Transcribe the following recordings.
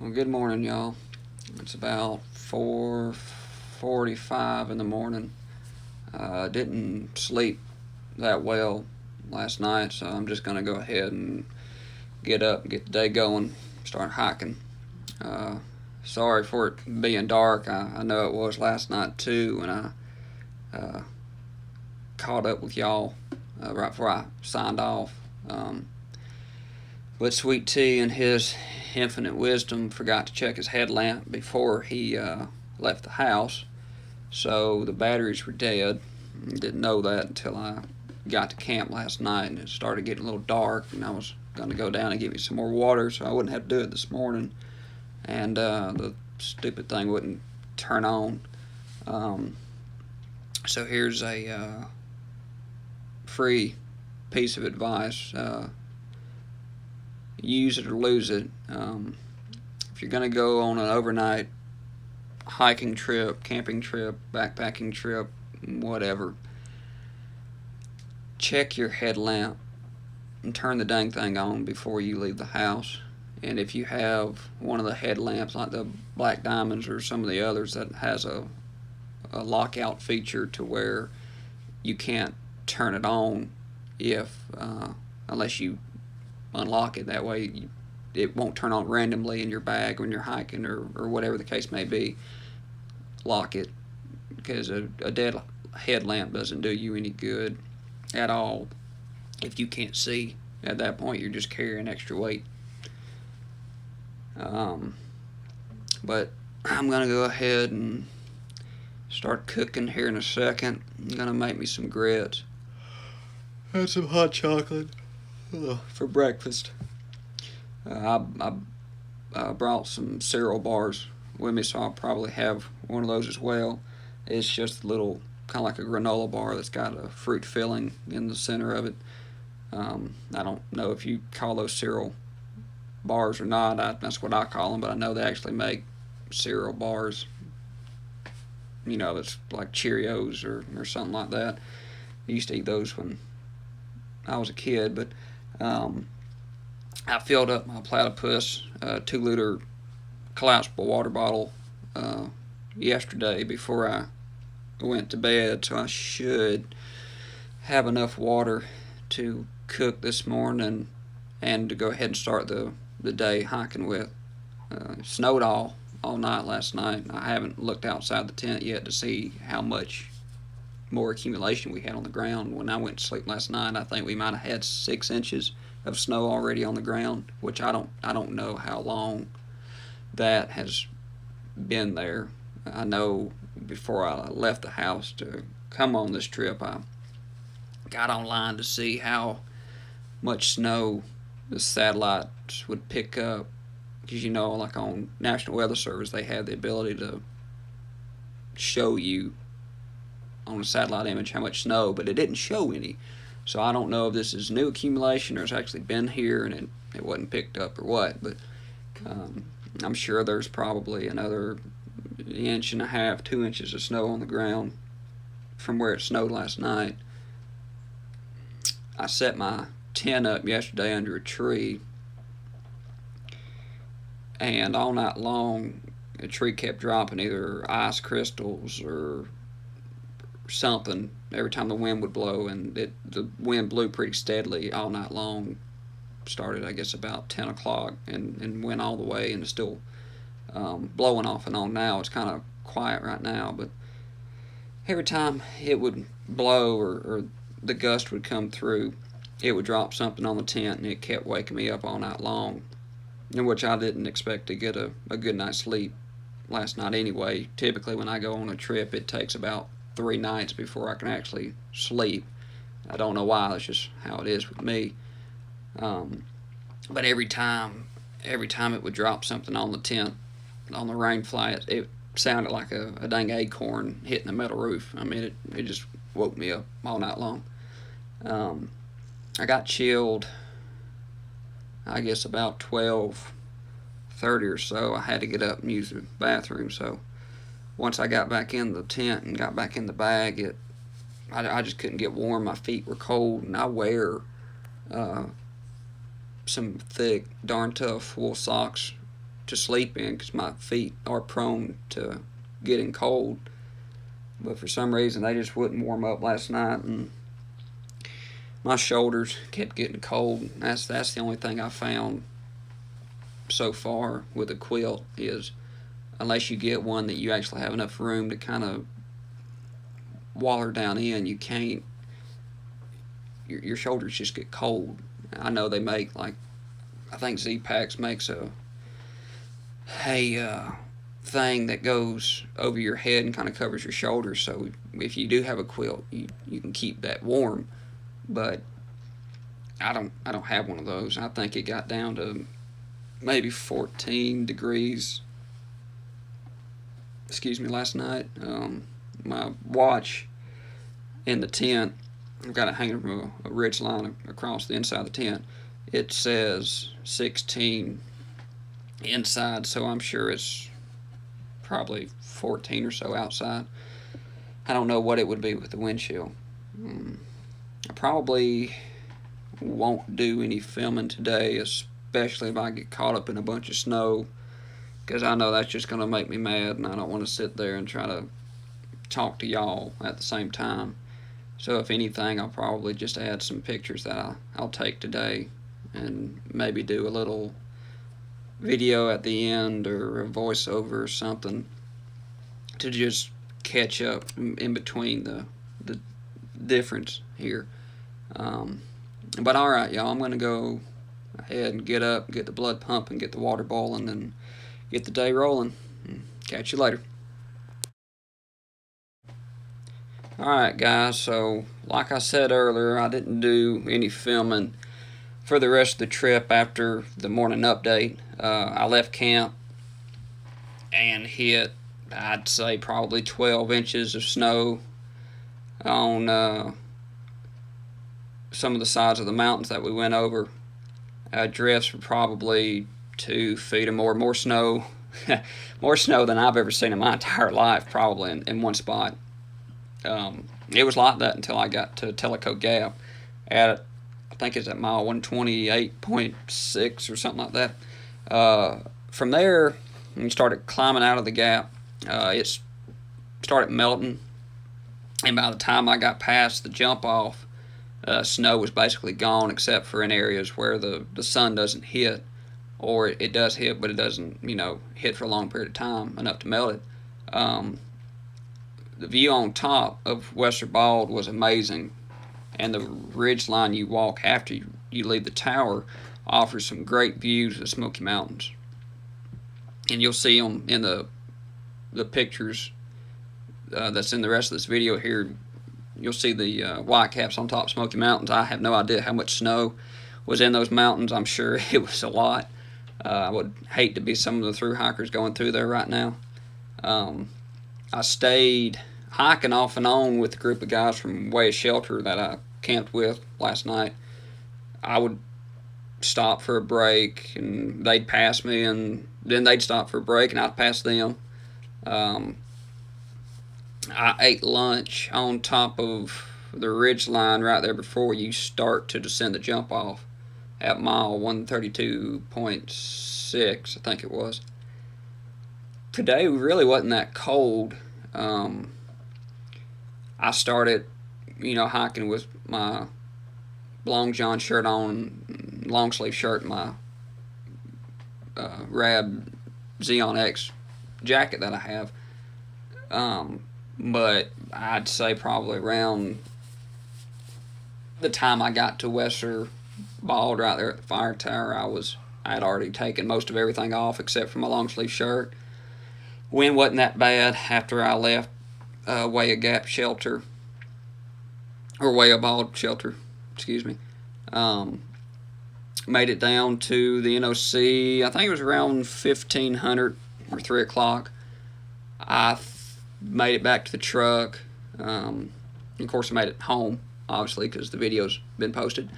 Well, good morning, y'all. It's about 4:45 in the morning. Didn't sleep that well last night, so I'm just gonna go ahead and get up and get the day going. Start hiking. Uh, Sorry for it being dark. I know it was last night too, and I uh, caught up with y'all right before I signed off. But Sweet Tea, in his infinite wisdom, forgot to check his headlamp before he left the house, so the batteries were dead. Didn't know that until I got to camp last night, and it started getting a little dark, and I was going to go down and get me some more water so I wouldn't have to do it this morning. And the stupid thing wouldn't turn on. Um, so here's a free piece of advice. Use it or lose it. If you're going to go on an overnight hiking trip, camping trip, backpacking trip, whatever, check your headlamp and turn the dang thing on before you leave the house. And if you have one of the headlamps, like the Black Diamonds or some of the others that has a lockout feature to where you can't turn it on if unless you unlock it. That way it won't turn on randomly in your bag when you're hiking or whatever the case may be. Lock it, because a dead headlamp doesn't do you any good at all if you can't see. At that point, you're just carrying extra weight. But I'm going to go ahead and start cooking here in a second. I'm going to make me some grits and some hot chocolate for breakfast. I brought some cereal bars with me, so I'll probably have one of those as well. It's just a little, kind of like a granola bar that's got a fruit filling in the center of it. I don't know if you call those cereal bars or not. That's what I call them, but I know they actually make cereal bars. You know, that's like Cheerios or something like that. I used to eat those when I was a kid, but I filled up my platypus 2-liter collapsible water bottle yesterday before I went to bed, so I should have enough water to cook this morning and to go ahead and start the day hiking with. Snowed all night last night. I haven't looked outside the tent yet to see how much more accumulation we had on the ground. When I went to sleep last night, I think we might have had 6 inches of snow already on the ground, which I don't know how long that has been there. I know before I left the house to come on this trip, I got online to see how much snow the satellites would pick up, because like on National Weather Service, they have the ability to show you on a satellite image how much snow, but it didn't show any. So I don't know if this is new accumulation or it's actually been here and it wasn't picked up or what, but I'm sure there's probably another 1.5 to 2 inches of snow on the ground from where it snowed last night. I set my tent up yesterday under a tree, and all night long the tree kept dropping either ice crystals or something every time the wind would blow, and the wind blew pretty steadily all night long. Started, I guess, about 10 o'clock and went all the way, and it's still blowing off and on now. It's kind of quiet right now, but every time it would blow or the gust would come through, it would drop something on the tent, and it kept waking me up all night long, in which I didn't expect to get a good night's sleep last night anyway. Typically when I go on a trip, it takes about 3 nights before I can actually sleep. I don't know why, that's just how it is with me. But every time it would drop something on the tent, on the rain fly, it sounded like a dang acorn hitting a metal roof. I mean, it just woke me up all night long. I got chilled, I guess, about 12:30 or so. I had to get up and use the bathroom, so once I got back in the tent and got back in the bag, I just couldn't get warm. My feet were cold, and I wear some thick, darn tough wool socks to sleep in because my feet are prone to getting cold. But for some reason, they just wouldn't warm up last night, and my shoulders kept getting cold. That's the only thing I found so far with a quilt is unless you get one that you actually have enough room to kind of waller down in, you can't. Your shoulders just get cold. I know they make like I think Z-Packs makes a thing that goes over your head and kind of covers your shoulders. So if you do have a quilt, you can keep that warm. But I don't have one of those. I think it got down to maybe 14 degrees. Last night. My watch in the tent, I've got it hanging from a ridge line across the inside of the tent. It says 16 inside, so I'm sure it's probably 14 or so outside. I don't know what it would be with the wind chill. I probably won't do any filming today, especially if I get caught up in a bunch of snow, because I know that's just going to make me mad, and I don't want to sit there and try to talk to y'all at the same time. So if anything, I'll probably just add some pictures that I'll take today and maybe do a little video at the end or a voiceover or something to just catch up in between the difference here. But alright, y'all, I'm going to go ahead and get up, get the blood pumping, get the water boiling, and get the day rolling. Catch you later. Alright guys, so like I said earlier, I didn't do any filming for the rest of the trip after the morning update. I left camp and hit, I'd say, probably 12 inches of snow on some of the sides of the mountains that we went over. Drifts were probably 2 feet or more snow. More snow than I've ever seen in my entire life, probably in one spot. It was like that until I got to Tellico Gap at, I think it's at mile 128.6 or something like that. From there, when you started climbing out of the gap, it started melting, and by the time I got past the jump off, snow was basically gone except for in areas where the sun doesn't hit, or it does hit, but it doesn't, hit for a long period of time enough to melt it. The view on top of WESSER Bald was amazing, and the ridge line you walk after you leave the tower offers some great views of the Smoky Mountains. And you'll see them in the pictures that's in the rest of this video here. You'll see the white caps on top of Smoky Mountains. I have no idea how much snow was in those mountains. I'm sure it was a lot. I would hate to be some of the thru hikers going through there right now. I stayed hiking off and on with a group of guys from WESSER Shelter that I camped with last night. I would stop for a break, and they'd pass me, and then they'd stop for a break, and I'd pass them. I ate lunch on top of the ridge line right there before you start to descend the jump off at mile 132.6, I think it was. Today really wasn't that cold. I started, hiking with my long john shirt on, long sleeve shirt, and my Rab Xeon X jacket that I have. But I'd say probably around the time I got to WESSER Bald right there at the fire tower, I had already taken most of everything off except for my long sleeve shirt. Wind wasn't that bad after I left Wallace Gap shelter, or Wallace Bald shelter, excuse me. Made it down to the NOC. I think it was around 1500 or 3 o'clock. I made it back to the truck. Of course, I made it home, obviously, because the video's been posted.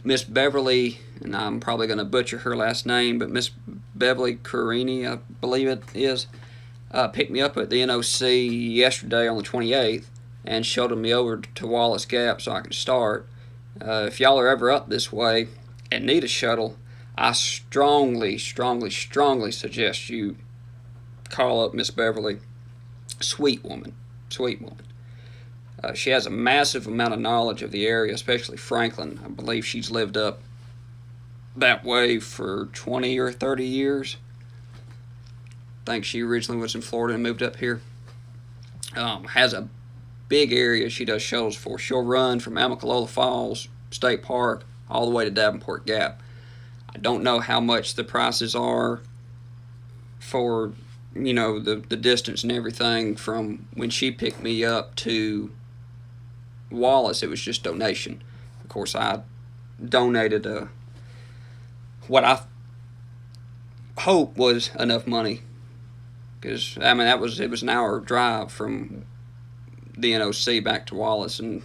Miss Beverly, and I'm probably going to butcher her last name, but Miss Beverly Carini, I believe it is, picked me up at the NOC yesterday on the 28th and shuttled me over to Wallace Gap so I could start. If y'all are ever up this way and need a shuttle, I strongly suggest you call up Miss Beverly. Sweet woman. Sweet woman. She has a massive amount of knowledge of the area, especially Franklin. I believe she's lived up that way for 20 or 30 years. I think she originally was in Florida and moved up here. Has a big area she does shows for. She'll run from Amicalola Falls State Park all the way to Davenport Gap. I don't know how much the prices are for, the distance and everything. From when she picked me up to Wallace, it was just donation. Of course, I donated what I hope was enough money, because it was an hour drive from the NOC back to Wallace, and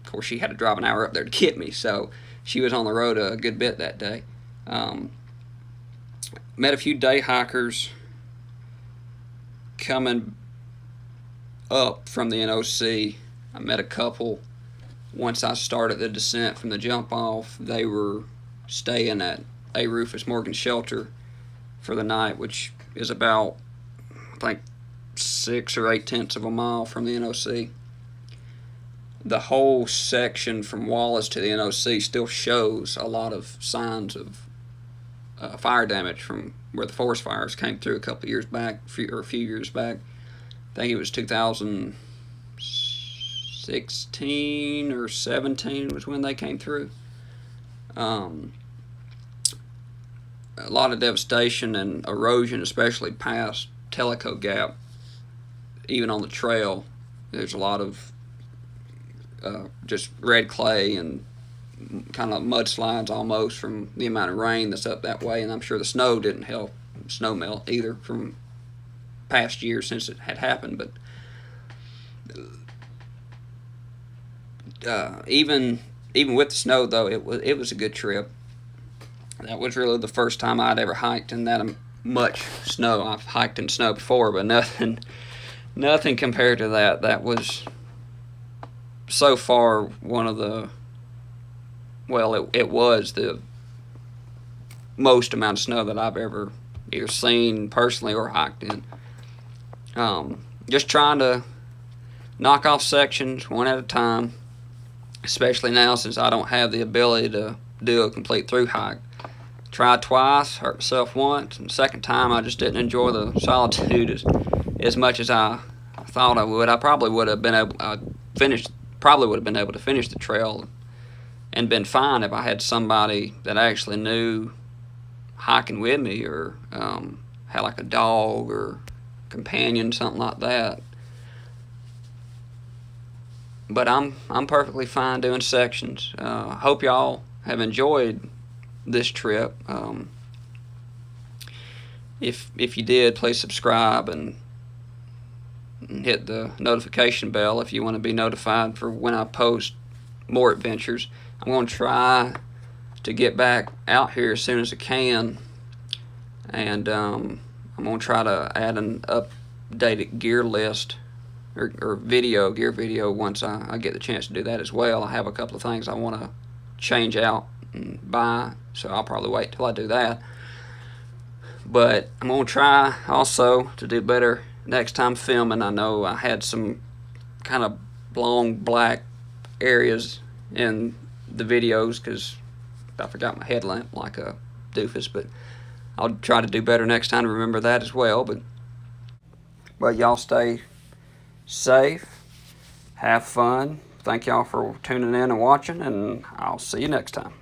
of course she had to drive an hour up there to get me, so she was on the road a good bit that day. Met a few day hikers coming up from the NOC. I met a couple. Once I started the descent from the jump off, they were staying at A. Rufus Morgan Shelter for the night, which is about, I think, 6 or 8/10 of a mile from the NOC. The whole section from Wallace to the NOC still shows a lot of signs of fire damage from where the forest fires came through a couple of years back, or a few years back. I think it was 2016 or 17 was when they came through. A lot of devastation and erosion, especially past Tellico Gap. Even on the trail, there's a lot of just red clay and kind of mudslides almost from the amount of rain that's up that way, and I'm sure the snow didn't help snow melt either from past years since it had happened. But even with the snow, though, it was a good trip. That was really the first time I'd ever hiked in that much snow. I've hiked in snow before, but nothing compared to that. That was so far one of the, well, it was the most amount of snow that I've ever either seen personally or hiked in. Just trying to knock off sections one at a time, especially now since I don't have the ability to do a complete through hike. Tried twice, hurt myself once, and the second time I just didn't enjoy the solitude as much as I thought I would. I probably would have been able to finish the trail and been fine if I had somebody that I actually knew hiking with me, or had like a dog or companion, something like that. But I'm perfectly fine doing sections. Hope y'all have enjoyed this trip. If you did, please subscribe and hit the notification bell if you want to be notified for when I post more adventures. I'm going to try to get back out here as soon as I can, and I'm going to try to add an updated gear list or gear video once I get the chance to do that as well. I have a couple of things I want to change out and buy, so I'll probably wait till I do that. But I'm going to try also to do better next time filming. I know I had some kind of long black areas in the videos because I forgot my headlamp like a doofus, but I'll try to do better next time to remember that as well. But y'all stay safe, have fun. Thank y'all for tuning in and watching, and I'll see you next time.